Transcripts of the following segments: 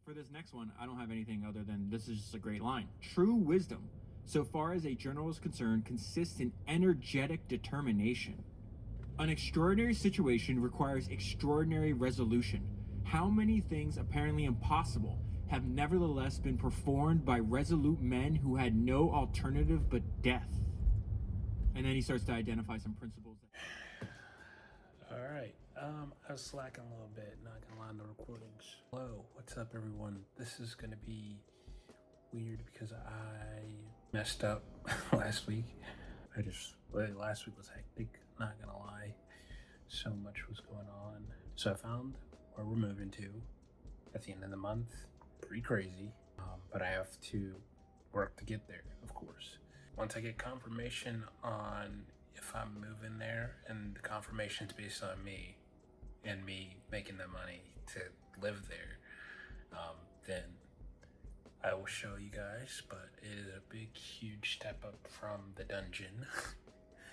For this next one, I don't have anything other than this is just a great line. True wisdom, so far as a journal is concerned, consists in energetic determination. An extraordinary situation requires extraordinary resolution. How many things apparently impossible have nevertheless been performed by resolute men who had no alternative but death? And then he starts to identify some principles. All right. I was slacking a little bit, not gonna lie, on the recordings. Hello, what's up, everyone? This is gonna be weird because I messed up last week. Last week was hectic, not gonna lie. So much was going on. So I found where we're moving to at the end of the month. Pretty crazy, but I have to work to get there, of course. Once I get confirmation on if I'm moving there, and the confirmation's based on me and me making the money to live there, then I will show you guys. But it is a big, huge step up from the dungeon.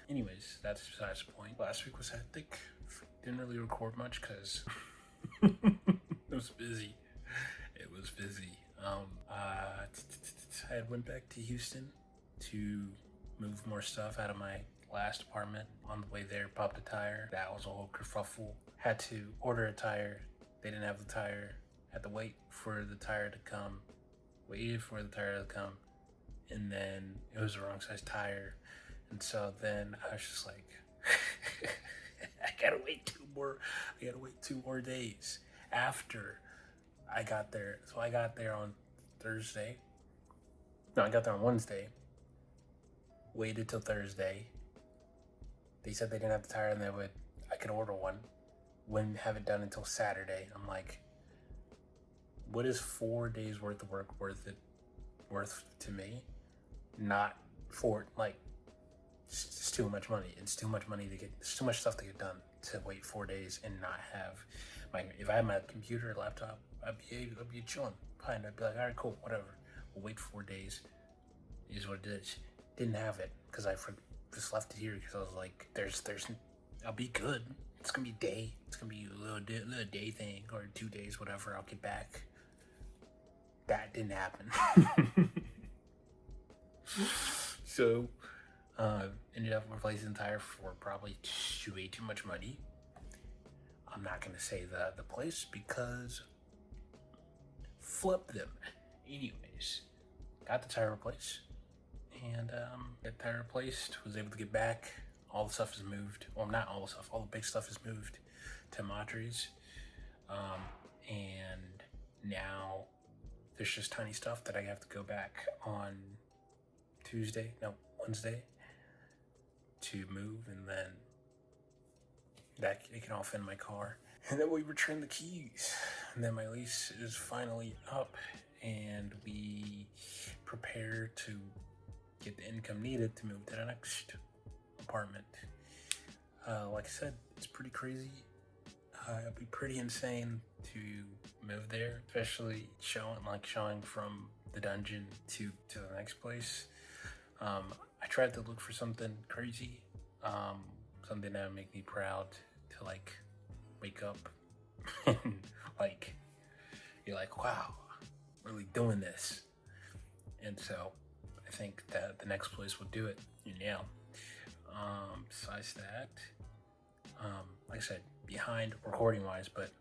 Anyways, that's besides the point. Last week was hectic. Didn't really record much because it was busy. It was busy. I went back to Houston to move more stuff out of my last apartment. On the way there, popped a tire. That was a whole kerfuffle. Had to order a tire. They didn't have the tire. Had to wait for the tire to come. Waited for the tire to come. And then it was the wrong size tire. And so then I was just like, I gotta wait two more days after I got there. So I got there on Thursday. No, I got there on Wednesday. Waited till Thursday. They said they didn't have the tire and I could order one. Wouldn't have it done until Saturday. I'm like, what is 4 days worth of work worth to me? Not for, like, it's too much money. It's too much money it's too much stuff to get done to wait 4 days and not have if I had my computer or laptop, I'd be chilling. Fine. I'd be like, all right, cool, whatever. We'll wait 4 days. It is what it is. Didn't have it because I just left it here because I was like, I'll be good. It's gonna be day. It's gonna be a little day thing or 2 days, whatever. I'll get back. That didn't happen. So, ended up replacing the tire for probably way too much money. I'm not gonna say the place because flip them. Anyways, got the tire replaced. And the tire replaced, was able to get back. All the stuff is moved. Well, not all the stuff. All the big stuff is moved to Madri's. And now there's just tiny stuff that I have to go back on Wednesday to move, and then that it can all fit in my car. And then we return the keys. And then my lease is finally up, and we prepare to get the income needed to move to the next apartment. Like I said, it's pretty crazy. It'd be pretty insane to move there, especially showing from the dungeon to the next place. I tried to look for something crazy, something that would make me proud to wake up and you're like, wow, really doing this. And so I think that the next place will do it. Yeah. Besides that, like I said, behind recording wise, but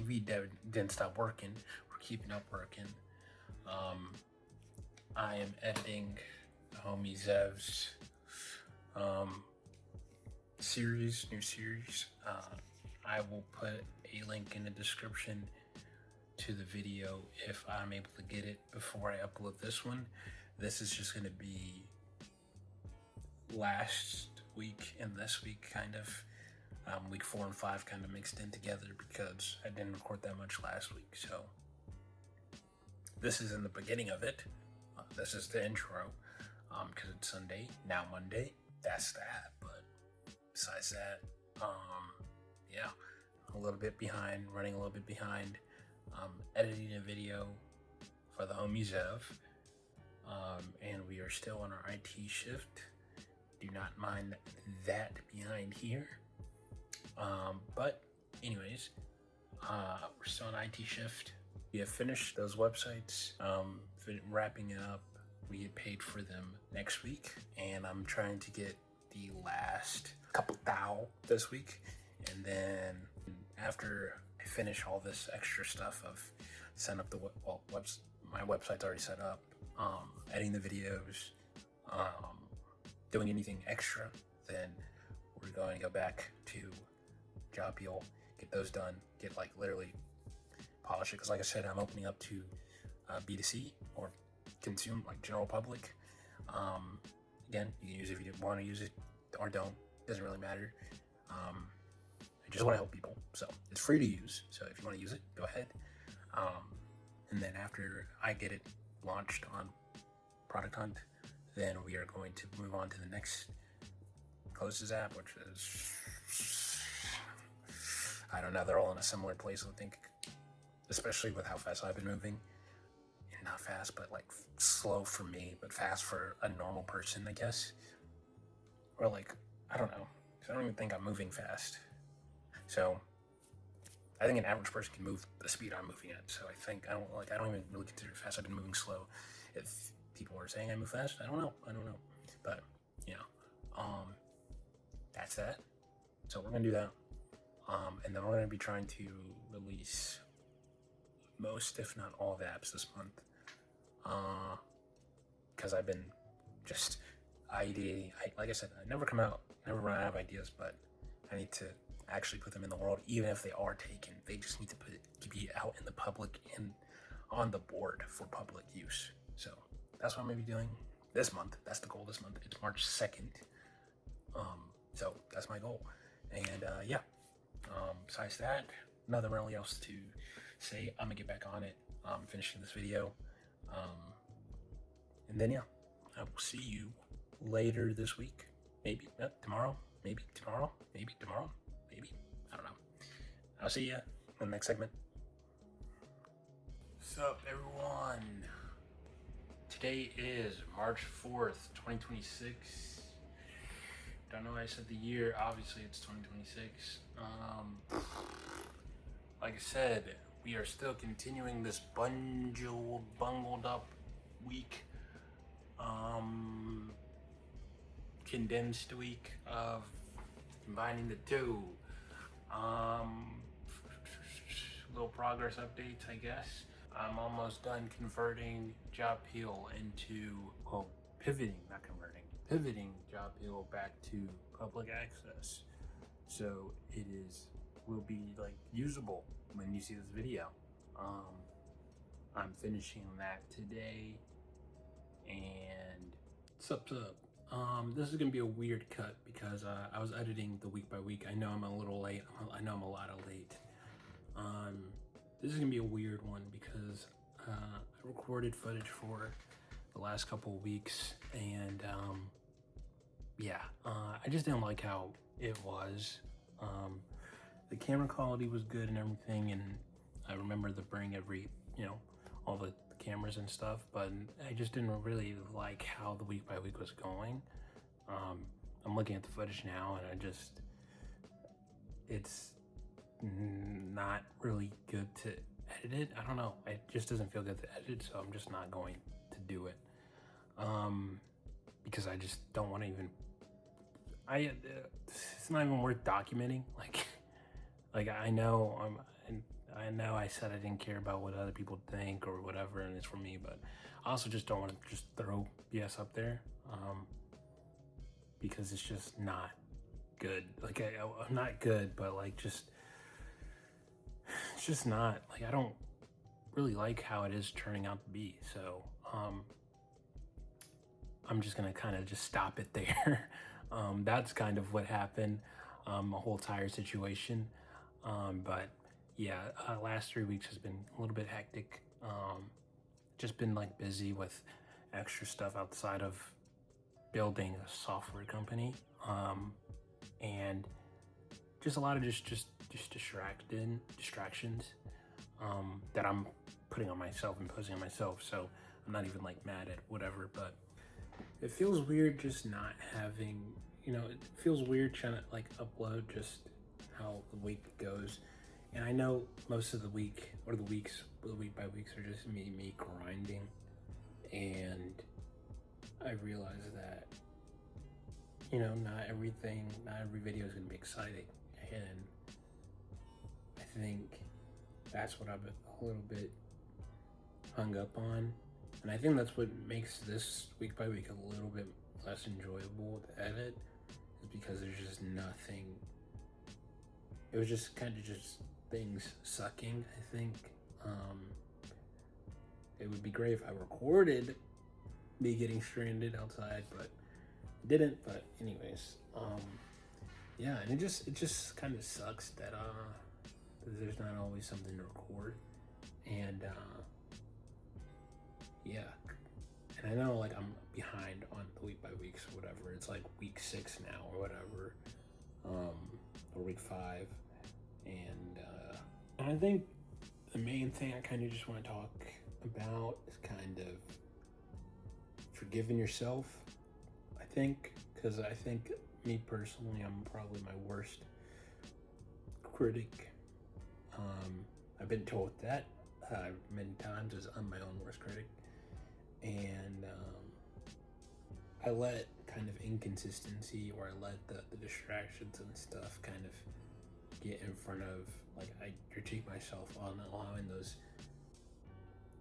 we didn't stop working. We're keeping up working. I am editing the homie Zev's new series. I will put a link in the description to the video if I'm able to get it before I upload this one. This is just going to be last week and this week, kind of. Week 4 and 5 kind of mixed in together because I didn't record that much last week. So this is in the beginning of it. This is the intro because it's Sunday, now Monday. That's that. But besides that, yeah, running a little bit behind. Editing a video for the homie Zev. And we are still on our IT shift. Do not mind that behind here. But anyways, we're still on IT shift, we have finished those websites, wrapping it up. We get paid for them next week, and I'm trying to get the last couple thou this week. And then after I finish all this extra stuff of setting up my website's already set up, editing the videos, doing anything extra, then we're going to go back to Job Peel, get those done, get like literally polish it. Because like I said, I'm opening up to B2C or consume, like general public. Again, you can use it if you want to use it or don't. Doesn't really matter. I just want to help people, so it's free to use. So if you want to use it, go ahead. And then after I get it launched on Product Hunt, then we are going to move on to the next closest app, which is, I don't know, they're all in a similar place, I think, especially with how fast I've been moving. And not fast, but like slow for me, but fast for a normal person, I guess. Or like, I don't know, 'cause I don't even think I'm moving fast. So I think an average person can move the speed I'm moving at. So I think I don't even really consider it fast. I've been moving slow. If people are saying I move fast, I don't know. But that's that. So we're gonna do that. And then we're gonna be trying to release most, if not all, the apps this month. Because I've been just ideating. Like I said, I never run out of ideas, but I need to actually put them in the world. Even if they are taken, they just need to be out in the public and on the board for public use. So that's what I'm gonna be doing this month. That's the goal this month. It's March 2nd. So that's my goal. And besides that, nothing really else to say. I'm gonna get back on it. Finishing this video. And then I will see you later this week. Maybe tomorrow. Maybe tomorrow. Maybe tomorrow. Maybe. I don't know. I'll see you in the next segment. What's up, everyone? Today is March 4th, 2026. Don't know why I said the year. Obviously, it's 2026. Like I said, we are still continuing this bungled up week. Condensed week of combining the two. Little progress updates, I guess. I'm almost done converting Job Peel into, pivoting Job Peel back to public access. So it will be like usable when you see this video. I'm finishing that today, and what's up? This is gonna be a weird cut because I was editing the week by week. I know I'm a little late. I know I'm a lot late. This is gonna be a weird one because I recorded footage for the last couple of weeks, and I just didn't like how it was. The camera quality was good and everything, and I remember to bring all the cameras and stuff, but I just didn't really like how the week by week was going. I'm looking at the footage now, and it's not really good to edit it. I don't know, it just doesn't feel good to edit, so I'm just not going to do it. Because I just don't want to even. It's not even worth documenting. Like I know I said I didn't care about what other people think or whatever, and it's for me, but I also just don't want to just throw BS up there, because it's just not good. Like I'm not good, but it's just not, I don't really like how it is turning out to be. So I'm just gonna kind of just stop it there. That's kind of what happened, a whole entire situation. But yeah, last 3 weeks has been a little bit hectic. Just been busy with extra stuff outside of building a software company, and just a lot of just distractions that I'm putting on myself, imposing on myself. So I'm not even mad at whatever, but it feels weird just not having, it feels weird trying to upload just how the week goes And I know most of the week, or the week by weeks, are just me grinding. And I realize that, not every video is going to be exciting. And I think that's what I've been a little bit hung up on. And I think that's what makes this week by week a little bit less enjoyable to edit, is because there's just nothing. It was just kind of just things sucking, I think. It would be great if I recorded me getting stranded outside, but I didn't. But anyways, yeah, and it just kind of sucks that there's not always something to record. And yeah, and I know like I'm behind on the week by weeks or whatever. It's like week 6 now or whatever, or week 5, and I think the main thing I kind of just want to talk about is kind of forgiving yourself. I think, because I think me personally, I'm probably my worst critic. I've been told that many times, as I'm my own worst critic, and I let kind of inconsistency, or I let the distractions and stuff kind of get in front of, like, I critique myself on allowing those,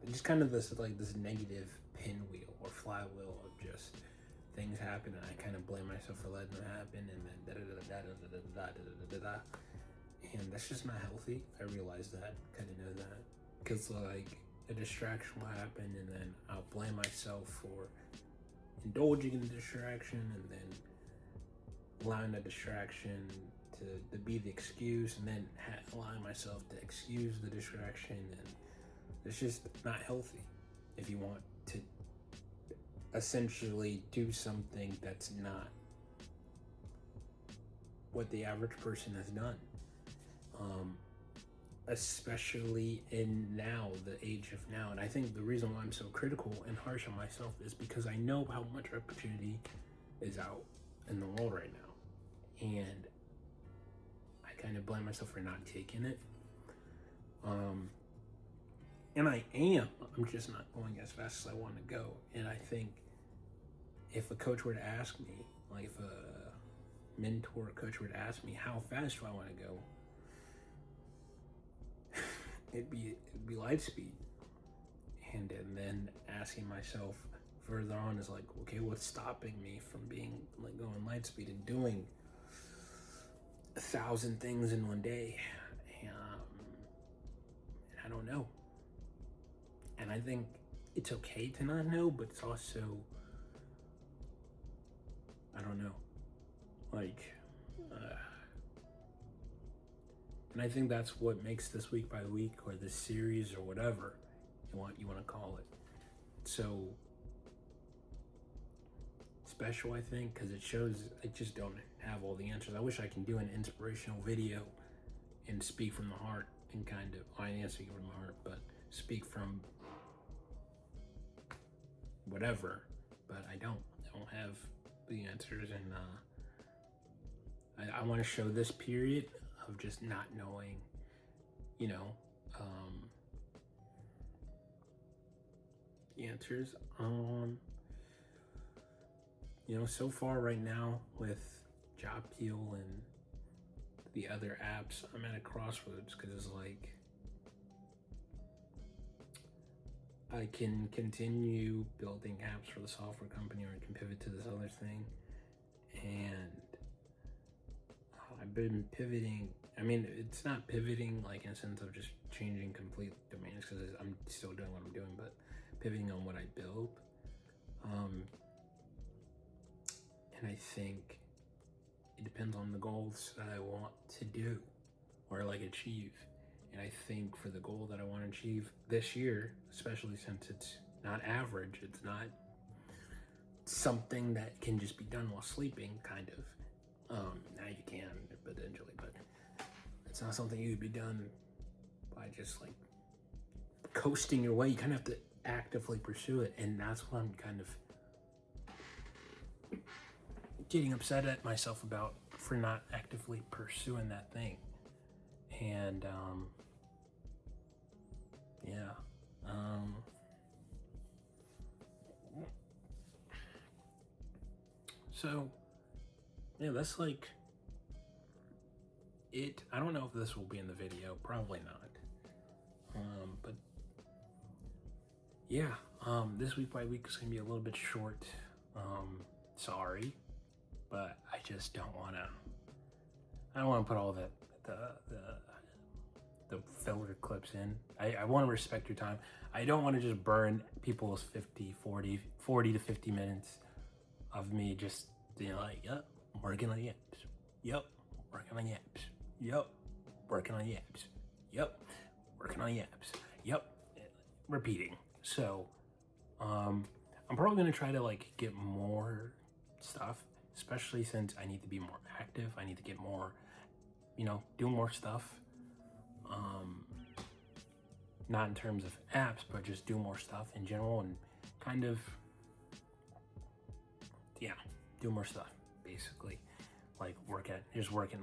just kind of this negative pinwheel or flywheel of just things happen, and I kind of blame myself for letting them happen, and then and that's just not healthy. I realize that, kind of know that, because like a distraction will happen, and then I'll blame myself for indulging in the distraction, and then allowing the distraction to be the excuse, and then allowing myself to excuse the distraction, and it's just not healthy if you want to essentially do something that's not what the average person has done. Especially in now, the age of now. And I think the reason why I'm so critical and harsh on myself is because I know how much opportunity is out in the world right now. And I kind of blame myself for not taking it. And I'm just not going as fast as I want to go. And I think if a coach were to ask me, like if a mentor coach were to ask me, how fast do I want to go? It'd be light speed. And then asking myself further on is like, okay, what's stopping me from being like going light speed and doing 1,000 things in one day? And I don't know. And I think it's okay to not know, but it's also, I don't know, like, and I think that's what makes this week by week, or this series, or whatever you want to call it, so special, I think, because it shows I just don't have all the answers. I wish I can do an inspirational video and speak from the heart, and kind of, I am speaking from the heart, but speak from whatever, but I don't have the answers. And I want to show this period of just not knowing, the answers. So far right now with Job Peel and the other apps, I'm at a crossroads, because it's like, I can continue building apps for the software company, or I can pivot to this other thing. And I've been pivoting. I mean, it's not pivoting like in a sense of just changing complete domains, because I'm still doing what I'm doing, but pivoting on what I build. And I think it depends on the goals that I want to do or like achieve. And I think for the goal that I want to achieve this year, especially since it's not average, it's not something that can just be done while sleeping, kind of. Now you can potentially, but it's not something you would be done by just like coasting your way. You kind of have to actively pursue it, and that's what I'm kind of getting upset at myself about, for not actively pursuing that thing. And yeah. So yeah, that's like it. I don't know if this will be in the video, probably not. But yeah, this week by week is gonna be a little bit short. Sorry, but I just don't wanna. I don't want to put all the filler clips in. I want to respect your time. I don't want to just burn people's 40 to 50 minutes of me just, like, yep, working on the apps. Yep, working on the apps. Yep, working on the apps. Yep, working on the apps. Yep, repeating. So, I'm probably going to try to, like, get more stuff, especially since I need to be more active. I need to get more, do more stuff. Not in terms of apps, but just do more stuff in general and kind of, do more stuff, basically. Like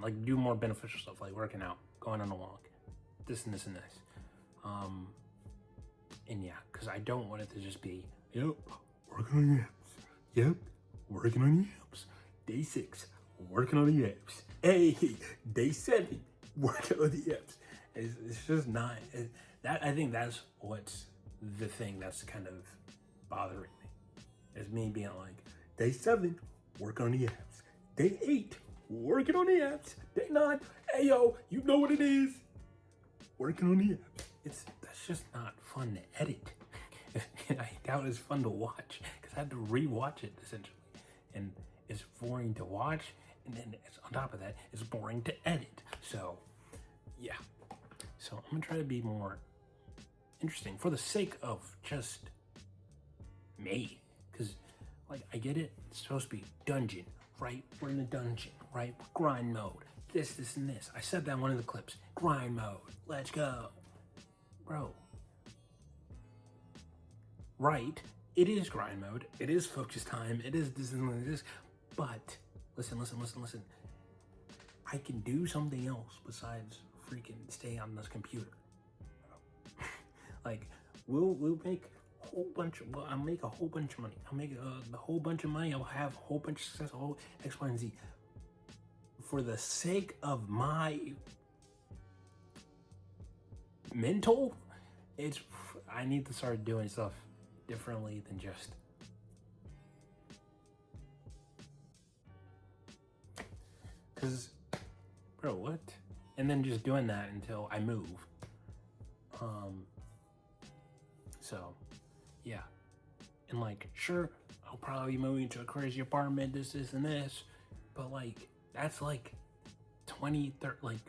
like do more beneficial stuff, like working out, going on a walk, this and this and this. And yeah, because I don't want it to just be, yep, working on the apps. Yep, working on the apps. Day 6, working on the apps. Hey, day 7, working on the apps. It's just not that. I think that's what's the thing that's kind of bothering me, is me being like, day 7, working on the apps. Day 8, working on the apps. Day 9, hey yo, you know what it is, working on the apps. That's just not fun to edit. And I doubt it's fun to watch, because I had to rewatch it essentially, and it's boring to watch, and then on top of that, it's boring to edit. So yeah. So I'm gonna try to be more interesting for the sake of just me. Because, like, I get it, it's supposed to be dungeon, right? We're in a dungeon, right? Grind mode, this, and this. I said that in one of the clips. Grind mode, let's go. Bro. Right, it is grind mode, it is focus time, it is this and this, but listen. I can do something else besides freaking stay on this computer. Like, we'll make a whole bunch. I'll make a whole bunch of money. I'll make a whole bunch of money. I'll have a whole bunch of success. Whole X, Y, and Z. For the sake of my mental, I need to start doing stuff differently than just. Cause, bro, what? And then just doing that until I move. So, yeah. And like, sure, I'll probably be moving to a crazy apartment, this, and this. But like, that's like 20, 30, like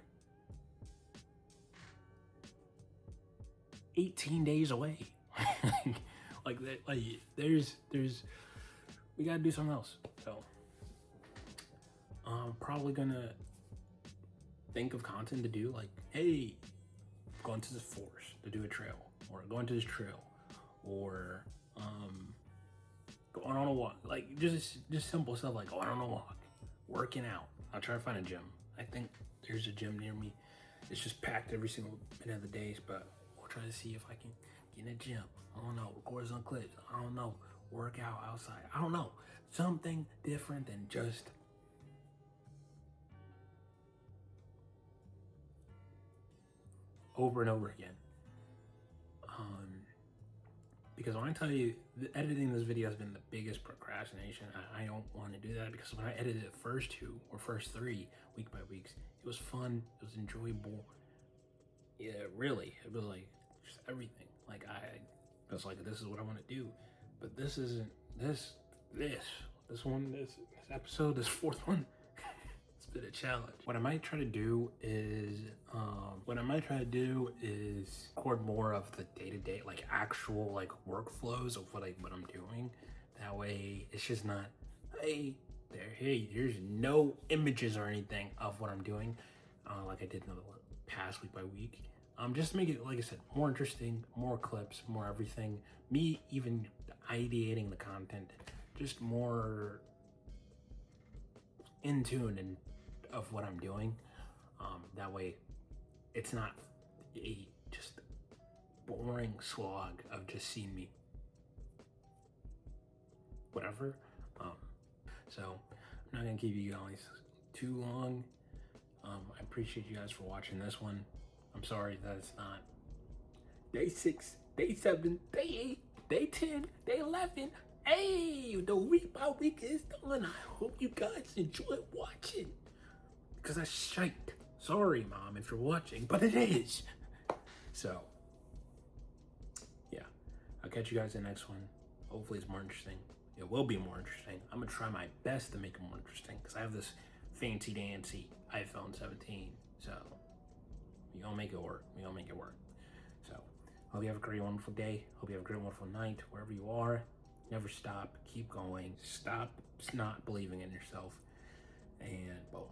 18 days away. like there's, we gotta do something else. So, I'm probably gonna think of content to do, like, hey, going to the forest to do a trail, or going to this trail, or going on a walk, like just simple stuff, like going on a walk, working out. I'll try to find a gym. I think there's a gym near me. It's just packed every single minute of the days, but we'll try to see if I can get in a gym. I don't know, record some clips. I don't know, work out outside. I don't know, something different than just over and over again. Because when I tell you, editing this video has been the biggest procrastination. I don't want to do that, because when I edited the first 2 or first 3 week by weeks, it was fun, it was enjoyable. Yeah, really, it was like just everything. Like, I was like, this is what I want to do. But this isn't this episode, this 4th one. It's been a challenge. What I might try to do is record more of the day-to-day, like actual like workflows of what I'm doing. That way it's just not, hey, there's no images or anything of what I'm doing, like I did in the past week by week. Just to make it, like I said, more interesting, more clips, more everything. Me even ideating the content, just more in tune and of what I'm doing. That way it's not a just boring slog of just seeing me whatever. So I'm not gonna keep you guys too long. I appreciate you guys for watching this one. I'm sorry that it's not day 6, day 7, day 8, day 10, day 11. Hey, the week by week is done. I hope you guys enjoy watching. Because I shite. Sorry, Mom, if you're watching, but it is. So, yeah. I'll catch you guys in the next one. Hopefully it's more interesting. It will be more interesting. I'm going to try my best to make it more interesting because I have this fancy dancy iPhone 17. So, we gonna make it work. We gonna make it work. So, hope you have a great, wonderful day. Hope you have a great, wonderful night, wherever you are. Never stop. Keep going. Stop not believing in yourself. And, well,